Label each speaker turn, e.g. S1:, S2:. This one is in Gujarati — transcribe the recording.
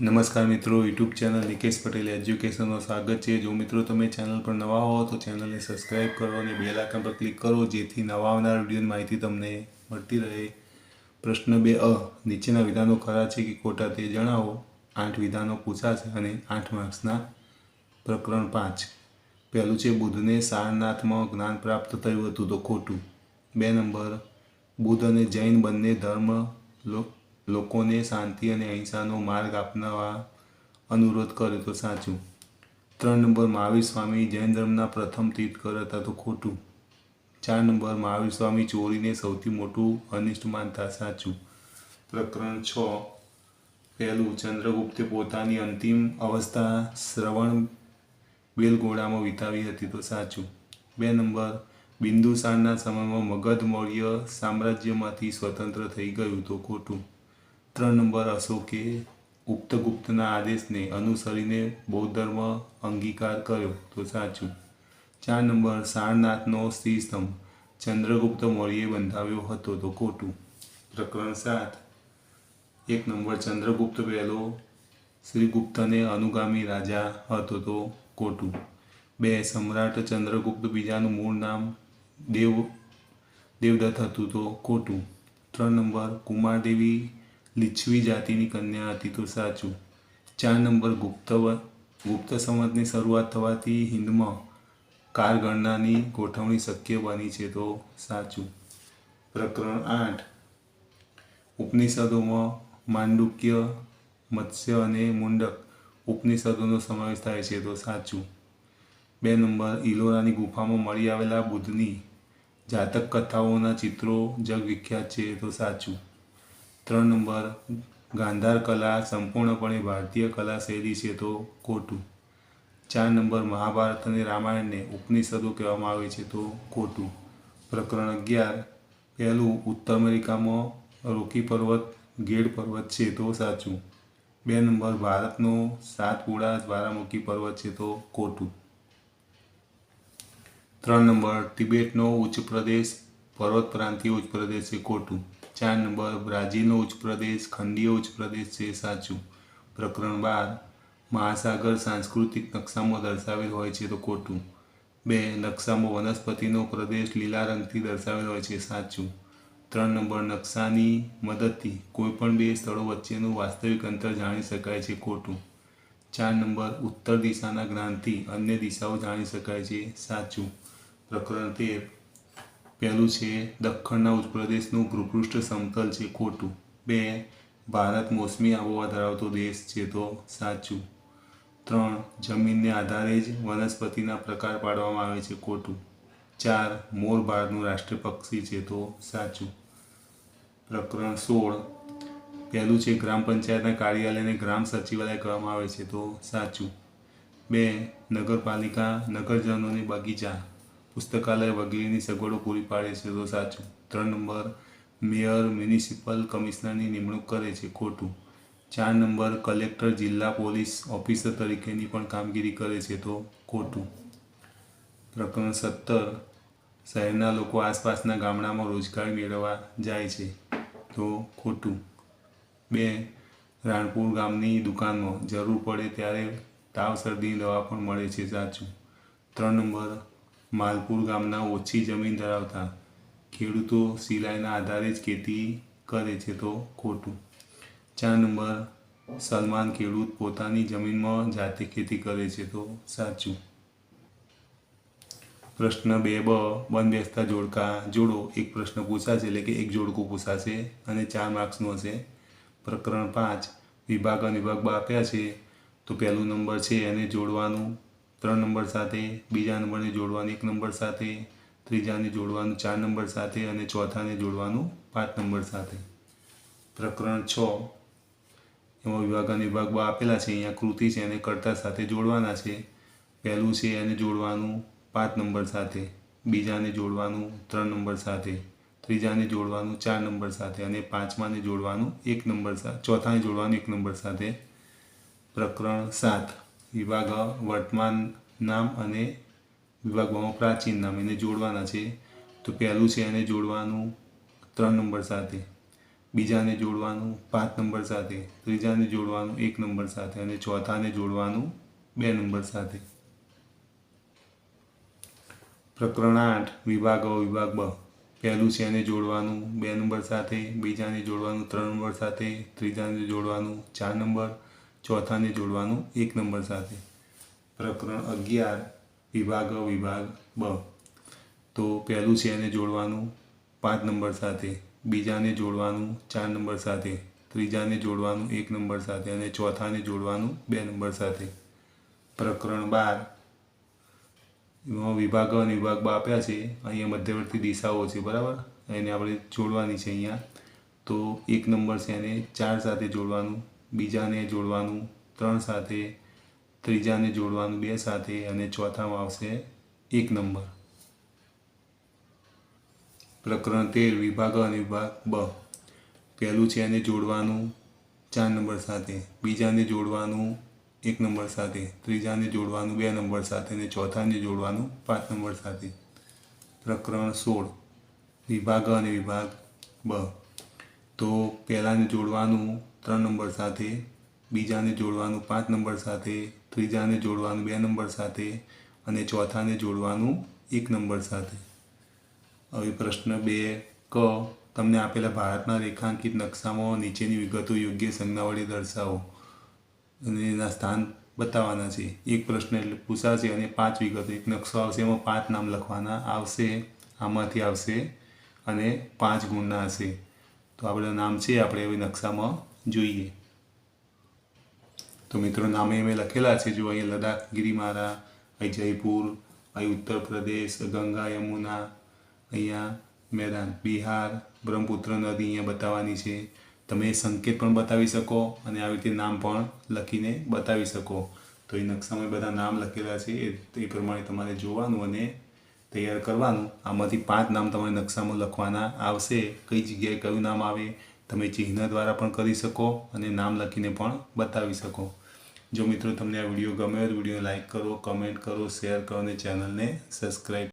S1: નમસ્કાર મિત્રો, યુટ્યુબ ચેનલ નિકેશ પટેલ એજ્યુકેશનનો સ્વાગત છે। જો મિત્રો તમે ચેનલ પર નવા હો તો ચેનલને સબસ્ક્રાઈબ કરો અને બેલ આઇકન પર ક્લિક કરો જેથી નવા આવનાર વિડીયોની માહિતી તમને મળતી રહે। પ્રશ્ન 2 નીચેના વિધાનો ખરા છે કે ખોટા તે જણાવો। 8 વિધાનો પૂછાશે અને 8 માર્ક્સના। પ્રકરણ 5 પહેલું છે બુદ્ધને સારનાથમાં જ્ઞાન પ્રાપ્ત થયું હતું તો ખોટું। 2 નંબર બુદ્ધ અને જૈન બંને ધર્મ લોકોને શાંતિ અને અહિંસાનો માર્ગ અપનાવવા અનુરોધ કર્યો તો સાચું। 3 નંબર મહાવીર સ્વામી જૈન ધર્મના પ્રથમ તીર્થંકર હતા તો ખોટું। 4 નંબર મહાવીર સ્વામી ચોરીને સૌથી મોટું અનિષ્ટ માનતા સાચું। પ્રકરણ 6 પહેલું ચંદ્રગુપ્તે પોતાની અંતિમ અવસ્થા શ્રવણ બેલગોળામાં વિતાવી હતી તો સાચું। 2 નંબર બિંદુસારના સમયમાં મગધ મૌર્ય સામ્રાજ્યમાંથી સ્વતંત્ર થઈ ગયું તો ખોટું। 3 નંબર અશોકે ઉપગુપ્તના આદેશને અનુસરીને બૌદ્ધ ધર્મ અંગીકાર કર્યો તો સાચું। 4 નંબર સારનાથનો શ્રીસ્તંભ ચંદ્રગુપ્ત મૌર્યે બંધાવ્યો હતો તો ખોટું। પ્રકરણ 7 1 નંબર ચંદ્રગુપ્ત પહેલો શ્રીગુપ્તને અનુગામી રાજા હતો તો ખોટું। 2 સમ્રાટ ચંદ્રગુપ્ત બીજાનું મૂળ નામ દેવદત્ત હતું તો ખોટું। 3 નંબર કુમારદેવી લીચ્છી જાતિની કન્યા હતી તો સાચું। 4 નંબર ગુપ્ત સંવતની શરૂઆત થવાથી હિંદમાં કાળગણનાની ગોઠવણી શક્ય બની છે તો સાચું। પ્રકરણ 8 ઉપનિષદોમાં માંડુક્ય મત્સ્ય અને મુંડક ઉપનિષદોનો સમાવેશ થાય છે તો સાચું। 2 નંબર ઇલોરાની ગુફામાં મળી આવેલા બુદ્ધની જાતક કથાઓના ચિત્રો જગવિખ્યાત છે તો સાચું। 3 નંબર ગાંધાર કલા સંપૂર્ણપણે ભારતીય કલા શૈલી છે તો ખોટું। 4 નંબર મહાભારત અને રામાયણને ઉપનિષદો કહેવામાં આવે છે તો ખોટું। પ્રકરણ 11 પહેલું ઉત્તર અમેરિકામાં રોકી પર્વત ગેડ પર્વત છે તો સાચું। 2 નંબર ભારતનો સાતપુડા જ્વાળામુખી પર્વત છે તો ખોટું। 3 નંબર તિબેટનો ઉચ્ચ પ્રદેશ પર્વત પ્રાંતીય ઉચ્ચ પ્રદેશ છે ખોટું। 4 નંબર બ્રાઝિલનો ઉચ્ચ પ્રદેશ ખંડીય ઉચ્ચ પ્રદેશ છે સાચું। પ્રકરણ 12 મહાસાગર સાંસ્કૃતિક નકશામાં દર્શાવેલ હોય છે તો ખોટું। 2 નકશામાં વનસ્પતિનો પ્રદેશ લીલા રંગથી દર્શાવેલ હોય છે સાચું। 3 નંબર નકશાની મદદથી કોઈપણ બે સ્થળો વચ્ચેનું વાસ્તવિક અંતર જાણી શકાય છે ખોટું। 4 નંબર ઉત્તર દિશાના જ્ઞાનથી અન્ય દિશાઓ જાણી શકાય છે સાચું। પ્રકરણ 13 પહેલું છે દખ્ખણના ઉચ્ચ પ્રદેશનું ભૂપૃષ્ઠ સમતલ છે ખોટું। 2 ભારત મોસમી આબોહવા ધરાવતો દેશ છે તો સાચું। 3 જમીનને આધારે જ વનસ્પતિના પ્રકાર પાડવામાં આવે છે ખોટું। 4 મોર ભારતનું રાષ્ટ્રીય પક્ષી છે તો સાચું। પ્રકરણ 16 પહેલું છે ગ્રામ પંચાયતના કાર્યાલયને ગ્રામ સચિવાલય કહેવામાં આવે છે તો સાચું। 2 નગરપાલિકા નગરજનોને બગીચા પુસ્તકાલય વગેરેની સગવડો પૂરી પાડે છે તો સાચું। 3 નંબર મેયર મ્યુનિસિપલ કમિશનરની નિમણૂક કરે છે ખોટું। 4 નંબર કલેક્ટર જિલ્લા પોલીસ ઓફિસર તરીકેની પણ કામગીરી કરે છે તો ખોટું। પ્રકરણ 17 શહેરના લોકો આસપાસના ગામડામાં રોજગારી મેળવવા જાય છે તો ખોટું। 2 રાણપુર ગામની દુકાનમાં જરૂર પડે ત્યારે તાવ શરદીની દવા પણ મળે છે સાચું। 3 નંબર માલપુર ગામના ઓછી જમીન ધરાવતા ખેડૂતો સિલાઈના આધારે જ ખેતી કરે છે તો ખોટું। 4 નંબર સલમાન ખેડૂત પોતાની જમીનમાં જાતે ખેતી કરે છે તો સાચું। પ્રશ્ન 2 બંધબેસતા જોડકા જોડો એક પ્રશ્ન પૂછાશે એટલે કે એક જોડકું પૂછાશે અને 4 માર્ક્સનું હશે। પ્રકરણ 5 વિભાગ અને વિભાગ આપ્યા છે તો પહેલું નંબર છે એને જોડવાનું 3 નંબર સાથે, બીજા નંબરને જોડવાનું 1 નંબર સાથે, ત્રીજાને જોડવાનું 4 નંબર સાથે અને ચોથાને જોડવાનું 5 નંબર સાથે। પ્રકરણ 6 એમાં વિભાગ અને વિભાગ આપેલા છે, અહીંયા કૃતિ છે એને કર્તા સાથે જોડવાના છે। પહેલું છે એને જોડવાનું 5 નંબર સાથે, બીજાને જોડવાનું 3 નંબર સાથે, ત્રીજાને જોડવાનું 4 નંબર સાથે અને પાંચમાને જોડવાનું 1 નંબર સાથે, ચોથાને જોડવાનું 1 નંબર સાથે। પ્રકરણ 7 વિભાગ વર્તમાન નામ અને વિભાગમાં પ્રાચીન નામ એને જોડવાના છે। તો પહેલું છે એને જોડવાનું 3 નંબર સાથે, બીજાને જોડવાનું 5 નંબર સાથે, ત્રીજાને જોડવાનું 1 નંબર સાથે અને ચોથાને જોડવાનું 2 નંબર સાથે. પ્રકરણ 8 વિભાગ અ વિભાગ બ. પહેલું છે એને જોડવાનું 2 નંબર સાથે, બીજાને જોડવાનું 3 નંબર સાથે, ત્રીજાને જોડવાનું 4 નંબર, ચોથાને જોડવાનું 1 નંબર સાથે. પ્રકરણ 11 વિભાગ અ વિભાગ બ. તો પહેલું છે એને જોડવાનું 5 નંબર સાથે, બીજાને જોડવાનું 4 નંબર સાથે, ત્રીજાને જોડવાનું 1 નંબર સાથે અને ચોથાને જોડવાનું 2 નંબર સાથે. પ્રકરણ 12 વિભાગ અ અને વિભાગ બ આપ્યા છે. અહીંયા મધ્યવર્તી દિશાઓ છે, બરાબર, એને આપણે જોડવાની છે. અહીંયા તો 1 નંબર છે એને 4 સાથે જોડવાનું, બીજાને જોડવાનું 3 સાથે, ત્રીજાને જોડવાનું 2 સાથે અને ચોથામાં આવશે 1 નંબર. પ્રકરણ 13 વિભાગ અ અને વિભાગ બ. પહેલું છે એને જોડવાનું 4 નંબર સાથે, બીજાને જોડવાનું 1 નંબર સાથે, ત્રીજાને જોડવાનું 2 નંબર સાથે અને ચોથાને જોડવાનું 5 નંબર સાથે. પ્રકરણ 16 વિભાગ અ અને વિભાગ બ. તો પહેલાને જોડવાનું 3 નંબર સાથે, બીજાને જોડવાનું 5 નંબર સાથે, ત્રીજાને જોડવાનું 2 નંબર સાથે અને ચોથાને જોડવાનું 1 નંબર સાથે. હવે પ્રશ્ન 2 ક. તમને આપેલા ભારતના રેખાંકિત નકશામાં નીચેની વિગતો યોગ્ય સંજ્ઞા વડે દર્શાવો અને એના સ્થાન બતાવવાના છે. એક પ્રશ્ન એટલે પૂછાશે અને 5 વિગતો, એક નકશો આવશે, એમાં 5 નામ લખવાના આવશે, આમાંથી આવશે અને 5 ગુણના હશે. તો આ બધા નામ છે, આપણે હવે નકશામાં જોઈએ. તો મિત્રો નામે મેં લખેલા છે. જો અહીંયા લદાખ, ગિરિમારા, અહીં જયપુર, અહીં ઉત્તર પ્રદેશ, ગંગા યમુના, અહીંયા મેદાન બિહાર, બ્રહ્મપુત્ર નદી અહીંયા બતાવવાની છે. તમે સંકેત પણ બતાવી શકો અને આવી રીતે નામ પણ લખીને બતાવી શકો. તો એ નકશામાં બધા નામ લખેલા છે, એ પ્રમાણે તમારે જોવાનું અને તૈયાર કરવાનું. આમાંથી 5 નામ તમારે નકશામાં લખવાના આવશે. કઈ જગ્યાએ કયું નામ આવે તમે ચિહ્ન દ્વારા પણ કરી શકો અને નામ લખીને પણ બતાવી શકો. જો મિત્રો તમને આ વિડીયો ગમ્યો તો વિડીયોને લાઈક કરો, કમેન્ટ કરો, શેર કરો અને ચેનલને સબસ્ક્રાઈબ